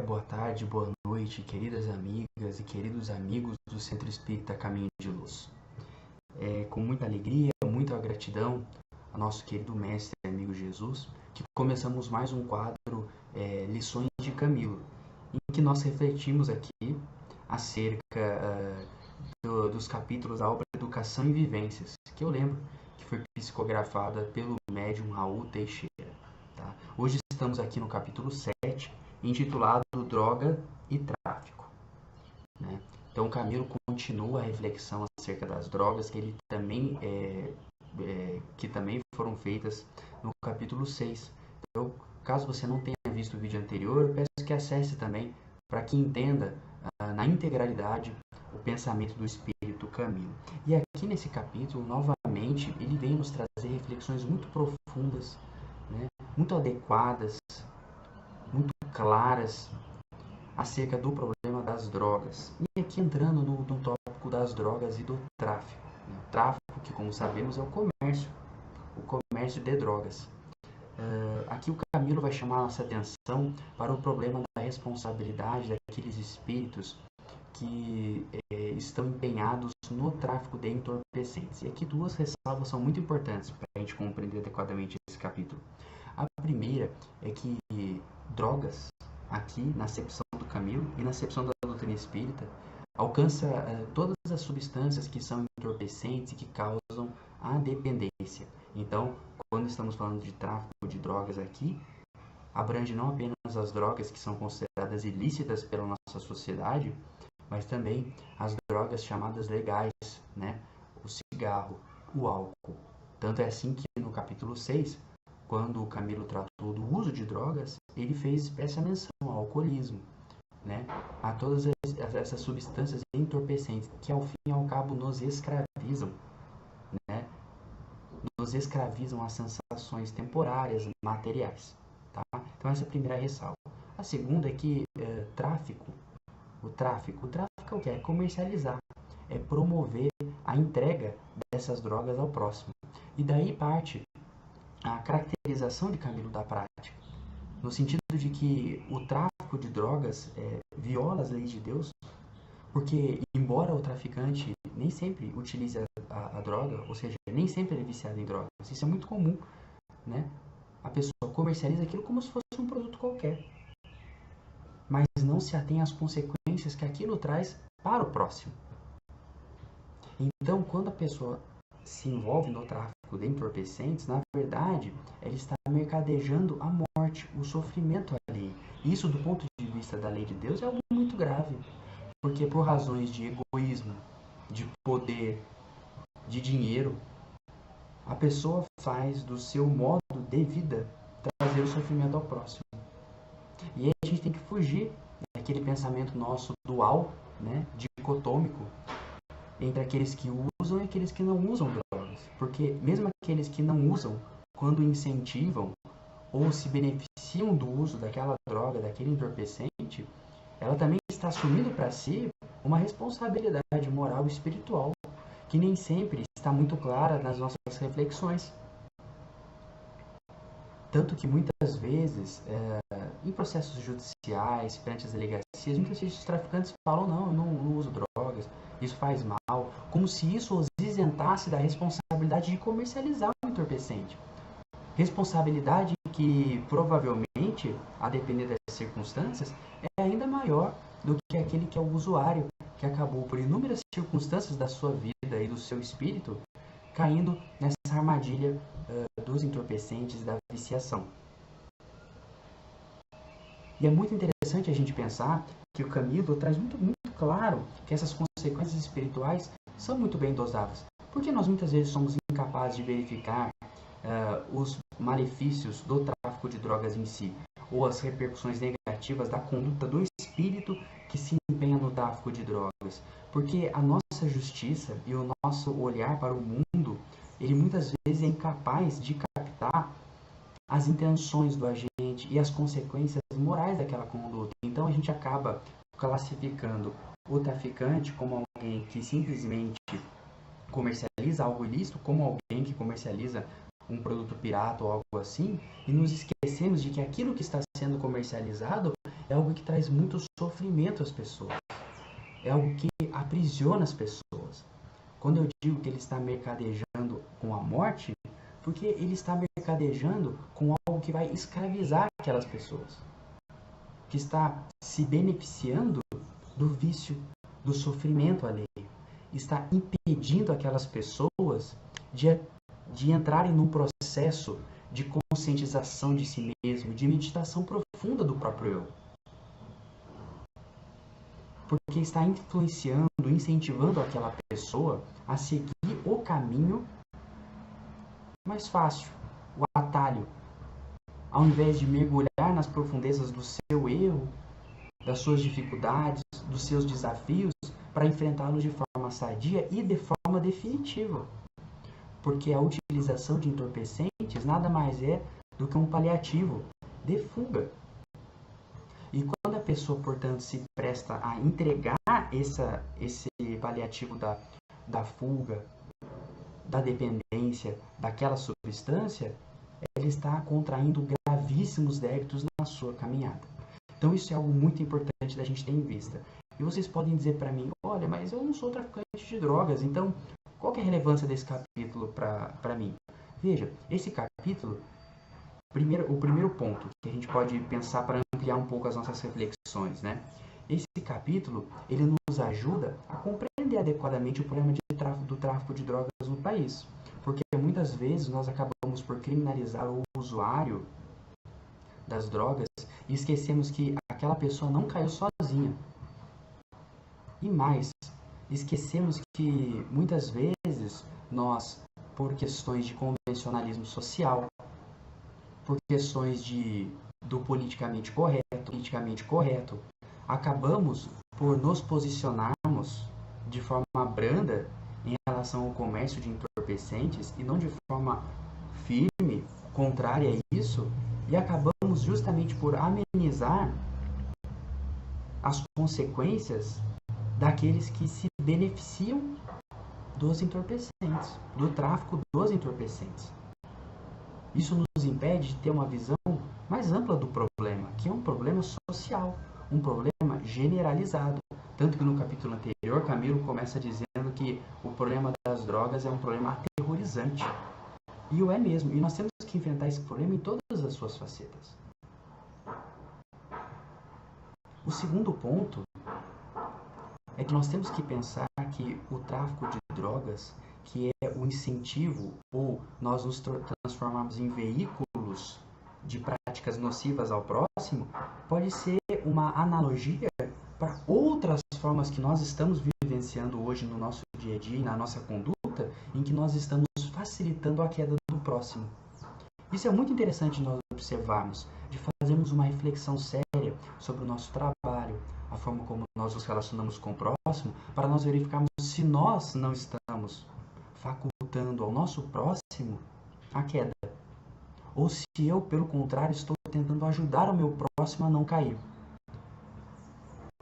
boa tarde, boa noite, queridas amigas e queridos amigos do Centro Espírita Caminho de Luz. Com muita alegria, muita gratidão ao nosso querido mestre e amigo Jesus, que começamos mais um quadro Lições de Camilo, em que nós refletimos aqui acerca dos capítulos da obra Educação e Vivências, que eu lembro que foi psicografada pelo médium Raul Teixeira. Tá? Hoje estamos aqui no capítulo 7, intitulado Droga e Tráfico. Né? Então, Camilo continua a reflexão acerca das drogas que também foram feitas no capítulo 6. Então, caso você não tenha visto o vídeo anterior, eu peço que acesse também para que entenda na integralidade o pensamento do Espírito Camilo. E aqui nesse capítulo, novamente, ele vem nos trazer reflexões muito profundas, né? Muito adequadas, muito claras acerca do problema das drogas. E aqui entrando no tópico das drogas e do tráfico. O tráfico, que como sabemos é o comércio de drogas. Aqui o Camilo vai chamar a nossa atenção para o problema da responsabilidade daqueles espíritos que estão empenhados no tráfico de entorpecentes. E aqui duas ressalvas são muito importantes para a gente compreender adequadamente esse capítulo. A primeira é que drogas, aqui na acepção do Camilo e na acepção da doutrina espírita, alcança todas as substâncias que são entorpecentes e que causam a dependência. Então, quando estamos falando de tráfico de drogas aqui, abrange não apenas as drogas que são consideradas ilícitas pela nossa sociedade, mas também as drogas chamadas legais, né? O cigarro, o álcool. Tanto é assim que no capítulo 6, quando o Camilo tratou do uso de drogas, ele fez expressa menção ao alcoolismo, né? A todas essas substâncias entorpecentes que ao fim e ao cabo nos escravizam, né? Nos escravizam as sensações temporárias, materiais, tá? Então essa é a primeira ressalva. A segunda é que o tráfico é o que? É comercializar, é promover a entrega dessas drogas ao próximo. E daí parte a caracterização de Camilo da prática, no sentido de que o tráfico de drogas viola as leis de Deus, porque embora o traficante nem sempre utilize a droga, ou seja, nem sempre ele é viciado em drogas, isso é muito comum, né? A pessoa comercializa aquilo como se fosse um produto qualquer, mas não se atém às consequências que aquilo traz para o próximo. Então, quando a pessoa se envolve no tráfico de entorpecentes, na verdade, ela está mercadejando a morte, o sofrimento ali. Isso, do ponto de vista da lei de Deus, é algo muito grave, porque por razões de egoísmo, de poder, de dinheiro, a pessoa faz do seu modo de vida trazer o sofrimento ao próximo. E aí a gente tem que fugir daquele pensamento nosso dual, né, dicotômico, entre aqueles que usam e aqueles que não usam drogas. Porque mesmo aqueles que não usam, quando incentivam ou se beneficiam do uso daquela droga, daquele entorpecente, ela também está assumindo para si uma responsabilidade moral e espiritual, que nem sempre está muito clara nas nossas reflexões. Tanto que muitas vezes, em processos judiciais, perante as delegacias, muitas vezes os traficantes falam, não, eu não uso drogas, isso faz mal, como se isso os isentasse da responsabilidade de comercializar o entorpecente. Responsabilidade que provavelmente, a depender das circunstâncias, é ainda maior do que aquele que é o usuário, que acabou por inúmeras circunstâncias da sua vida e do seu espírito, caindo nessa armadilha dos entorpecentes e da viciação. E é muito interessante a gente pensar que o Camilo traz muito claro que essas consequências espirituais são muito bem dosadas. Porque nós muitas vezes somos incapazes de verificar os malefícios do tráfico de drogas em si, ou as repercussões negativas da conduta do espírito que se empenha no tráfico de drogas. Porque a nossa justiça e o nosso olhar para o mundo, ele muitas vezes é incapaz de captar as intenções do agente e as consequências morais daquela conduta. Então a gente acaba classificando o traficante como alguém que simplesmente comercializa algo ilícito, como alguém que comercializa um produto pirata ou algo assim, e nos esquecemos de que aquilo que está sendo comercializado é algo que traz muito sofrimento às pessoas, é algo que aprisiona as pessoas. Quando eu digo que ele está mercadejando com a morte, porque ele está mercadejando com algo que vai escravizar aquelas pessoas, que está se beneficiando do vício, do sofrimento alheio, está impedindo aquelas pessoas de entrarem num processo de conscientização de si mesmo, de meditação profunda do próprio eu. Porque está influenciando, incentivando aquela pessoa a seguir o caminho mais fácil, o atalho. Ao invés de mergulhar nas profundezas do seu erro, das suas dificuldades, dos seus desafios, para enfrentá-los de forma sadia e de forma definitiva. Porque a utilização de entorpecentes nada mais é do que um paliativo de fuga. E quando a pessoa, portanto, se presta a entregar esse paliativo da fuga, da dependência daquela substância, ela está contraindo gravíssimos débitos na sua caminhada. Então isso é algo muito importante da gente ter em vista. E vocês podem dizer para mim, olha, mas eu não sou traficante de drogas, então qual que é a relevância desse capítulo para mim? Veja, esse capítulo, o primeiro ponto que a gente pode pensar para ampliar um pouco as nossas reflexões, né? Esse capítulo, ele nos ajuda a compreender adequadamente o problema do tráfico de drogas no país. Porque muitas vezes nós acabamos por criminalizar o usuário das drogas e esquecemos que aquela pessoa não caiu sozinha. E mais, esquecemos que muitas vezes nós, por questões de convencionalismo social, por questões do politicamente correto, acabamos por nos posicionarmos de forma branda em relação ao comércio de entorpecentes e não de forma firme, contrária a isso, e acabamos justamente por amenizar as consequências daqueles que se beneficiam dos entorpecentes, do tráfico dos entorpecentes. Isso nos impede de ter uma visão mais ampla do problema, que é um problema social, um problema generalizado. Tanto que no capítulo anterior, Camilo começa dizendo que o problema das drogas é um problema aterrorizante. E o é mesmo. E nós temos que enfrentar esse problema em todas as suas facetas. O segundo ponto é que nós temos que pensar que o tráfico de drogas, que é o incentivo ou nós nos transformarmos em veículos de práticas nocivas ao próximo, pode ser uma analogia para outras formas que nós estamos vivenciando hoje no nosso dia a dia e na nossa conduta, em que nós estamos facilitando a queda do próximo. Isso é muito interessante nós observarmos, de fazermos uma reflexão séria sobre o nosso trabalho, a forma como nós nos relacionamos com o próximo, para nós verificarmos se nós não estamos facultando ao nosso próximo a queda. Ou se eu, pelo contrário, estou tentando ajudar o meu próximo a não cair.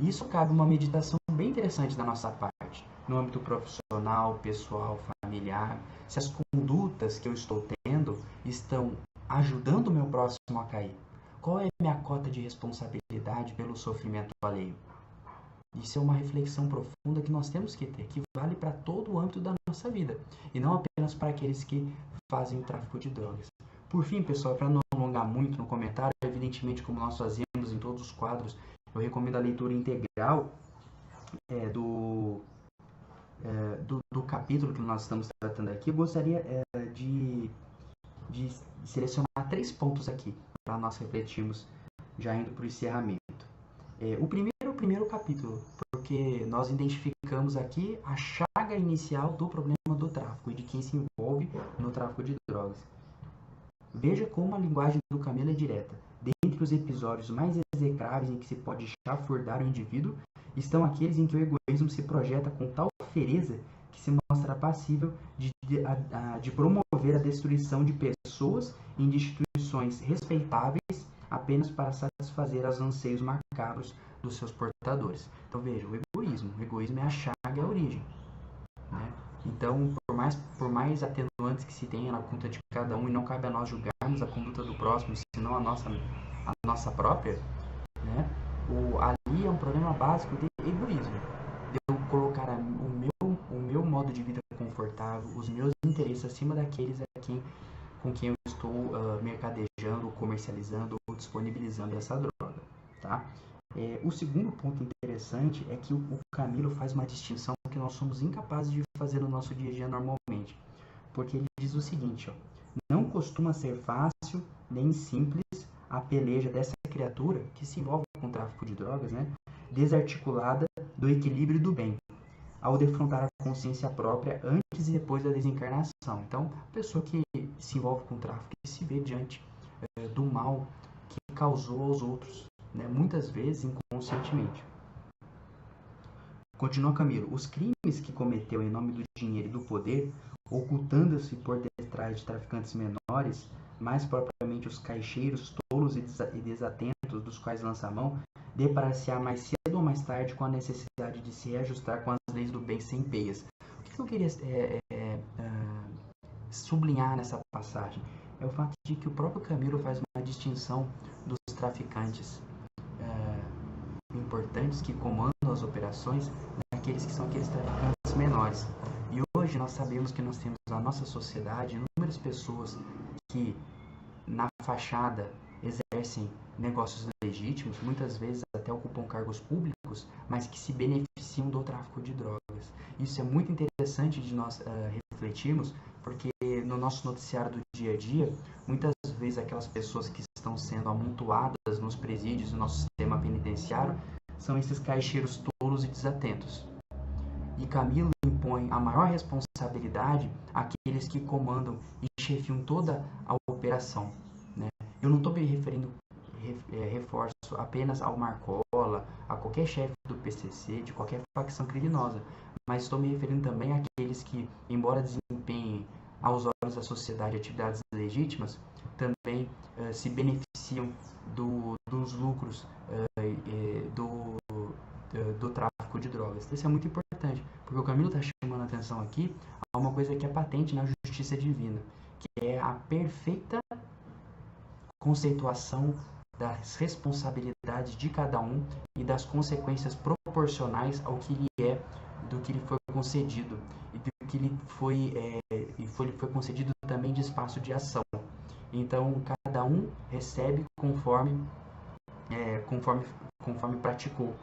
Isso cabe uma meditação bem interessante da nossa parte, no âmbito profissional, pessoal, familiar, se as condutas que eu estou tendo estão ajudando o meu próximo a cair. Qual é a minha cota de responsabilidade pelo sofrimento alheio? Isso é uma reflexão profunda que nós temos que ter, que vale para todo o âmbito da nossa vida, e não apenas para aqueles que fazem o tráfico de drogas. Por fim, pessoal, para não alongar muito no comentário, evidentemente, como nós fazemos em todos os quadros, eu recomendo a leitura integral do capítulo que nós estamos tratando aqui. Eu gostaria de selecionar 3 pontos aqui, para nós refletirmos, já indo para o encerramento. O primeiro capítulo, porque nós identificamos aqui a chaga inicial do problema do tráfico e de quem se envolve no tráfico de drogas. Veja como a linguagem do Camilo é direta. Dentre os episódios mais execráveis em que se pode chafurdar o indivíduo, estão aqueles em que o egoísmo se projeta com tal fereza que se mostra passível de promover a destruição de pessoas e de instituições respeitáveis apenas para satisfazer os anseios macabros dos seus portadores. Então veja, o egoísmo é a chaga, é a origem, né? Então, por mais atenuantes que se tenha na conduta de cada um, e não cabe a nós julgarmos a conduta do próximo, senão a nossa própria, né? Ali é um problema básico de egoísmo. De eu colocar o meu modo de vida confortável, os meus interesses acima daqueles com quem eu estou mercadejando, comercializando ou disponibilizando essa droga. Tá? O segundo ponto interessante é que o Camilo faz uma distinção que nós somos incapazes de fazer no nosso dia a dia normalmente. Porque ele diz o seguinte, ó, não costuma ser fácil nem simples a peleja dessa criatura que se envolve com o tráfico de drogas, né, desarticulada do equilíbrio do bem, ao defrontar a consciência própria antes e depois da desencarnação. Então, a pessoa que se envolve com o tráfico e se vê diante do mal que causou aos outros, né, muitas vezes inconscientemente. Continua Camilo, os crimes que cometeu em nome do dinheiro e do poder, ocultando-se por detrás de traficantes menores, mais propriamente os caixeiros tolos e desatentos dos quais lança a mão, deparar-se-á mais cedo ou mais tarde com a necessidade de se reajustar com as leis do bem sem peias. O que eu queria sublinhar nessa passagem? É o fato de que o próprio Camilo faz uma distinção dos traficantes importantes que comandam as operações, daqueles que são aqueles traficantes menores. E hoje nós sabemos que nós temos na nossa sociedade inúmeras pessoas que na fachada exercem negócios legítimos, muitas vezes até ocupam cargos públicos, mas que se beneficiam do tráfico de drogas. Isso é muito interessante de nós refletirmos, porque no nosso noticiário do dia a dia, muitas vezes aquelas pessoas que estão sendo amontoadas nos presídios do nosso sistema penitenciário são esses caixeiros tolos e desatentos. E Camilo impõe a maior responsabilidade àqueles que comandam e chefiam toda a operação. Né? Eu não estou me referindo, reforço, apenas ao Marcola, a qualquer chefe do PCC, de qualquer facção criminosa, mas estou me referindo também àqueles que, embora desempenhem aos olhos da sociedade atividades legítimas, também se beneficiam dos lucros do tráfico de drogas. Isso é muito importante, porque o Camilo está chamando a atenção aqui a uma coisa que é patente na justiça divina, que é a perfeita conceituação das responsabilidades de cada um e das consequências proporcionais ao que lhe é, do que lhe foi concedido e do que lhe foi concedido também de espaço de ação. Então, cada um recebe conforme praticou.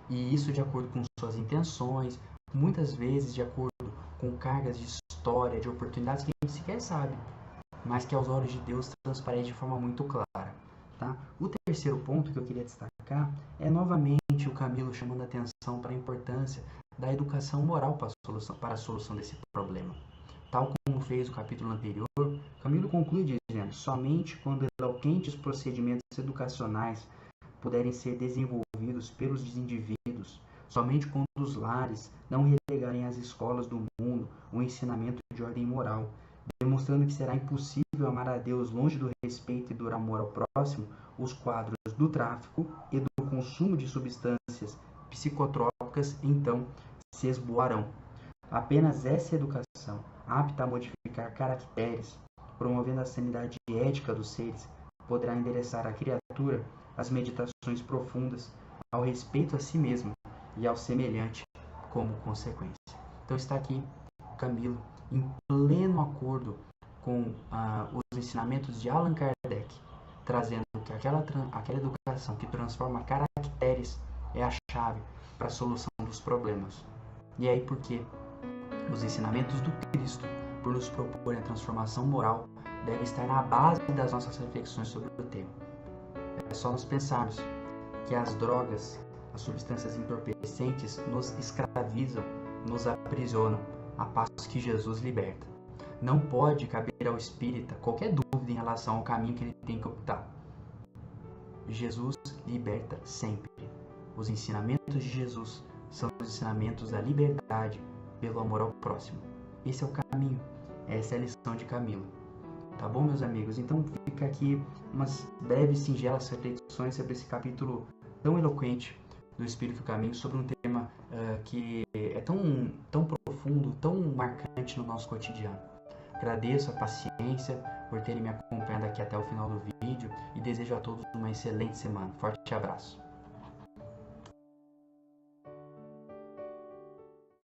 E isso de acordo com suas intenções, muitas vezes de acordo com cargas de história, de oportunidades que a gente sequer sabe, mas que aos olhos de Deus transparece de forma muito clara. Tá? O terceiro ponto que eu queria destacar é novamente o Camilo chamando a atenção para a importância da educação moral para a solução desse problema. Tal como fez o capítulo anterior, Camilo conclui dizendo: somente quando eloquentes procedimentos educacionais puderem ser desenvolvidos pelos indivíduos, somente quando os lares não relegarem às escolas do mundo um ensinamento de ordem moral, demonstrando que será impossível amar a Deus longe do respeito e do amor ao próximo, os quadros do tráfico e do consumo de substâncias psicotrópicas então se esboarão. Apenas essa educação, apta a modificar caracteres, promovendo a sanidade ética dos seres, poderá endereçar à criatura as meditações profundas ao respeito a si mesmo e ao semelhante como consequência. Então está aqui Camilo em pleno acordo com os ensinamentos de Allan Kardec, trazendo que aquela educação que transforma caracteres é a chave para a solução dos problemas. E aí porque os ensinamentos do Cristo, por nos proporem a transformação moral, devem estar na base das nossas reflexões sobre o tema. É só nós pensarmos que as drogas, as substâncias entorpecentes nos escravizam, nos aprisionam, a passo que Jesus liberta. Não pode caber ao espírita qualquer dúvida em relação ao caminho que ele tem que optar. Jesus liberta sempre. Os ensinamentos de Jesus são os ensinamentos da liberdade pelo amor ao próximo. Esse é o caminho, essa é a lição de Camilo. Tá bom, meus amigos? Então fica aqui umas breves, singelas reflexões sobre esse capítulo tão eloquente do Espírito do Caminho, sobre um tema que é tão profundo, tão marcante no nosso cotidiano. Agradeço a paciência por terem me acompanhado aqui até o final do vídeo e desejo a todos uma excelente semana. Forte abraço!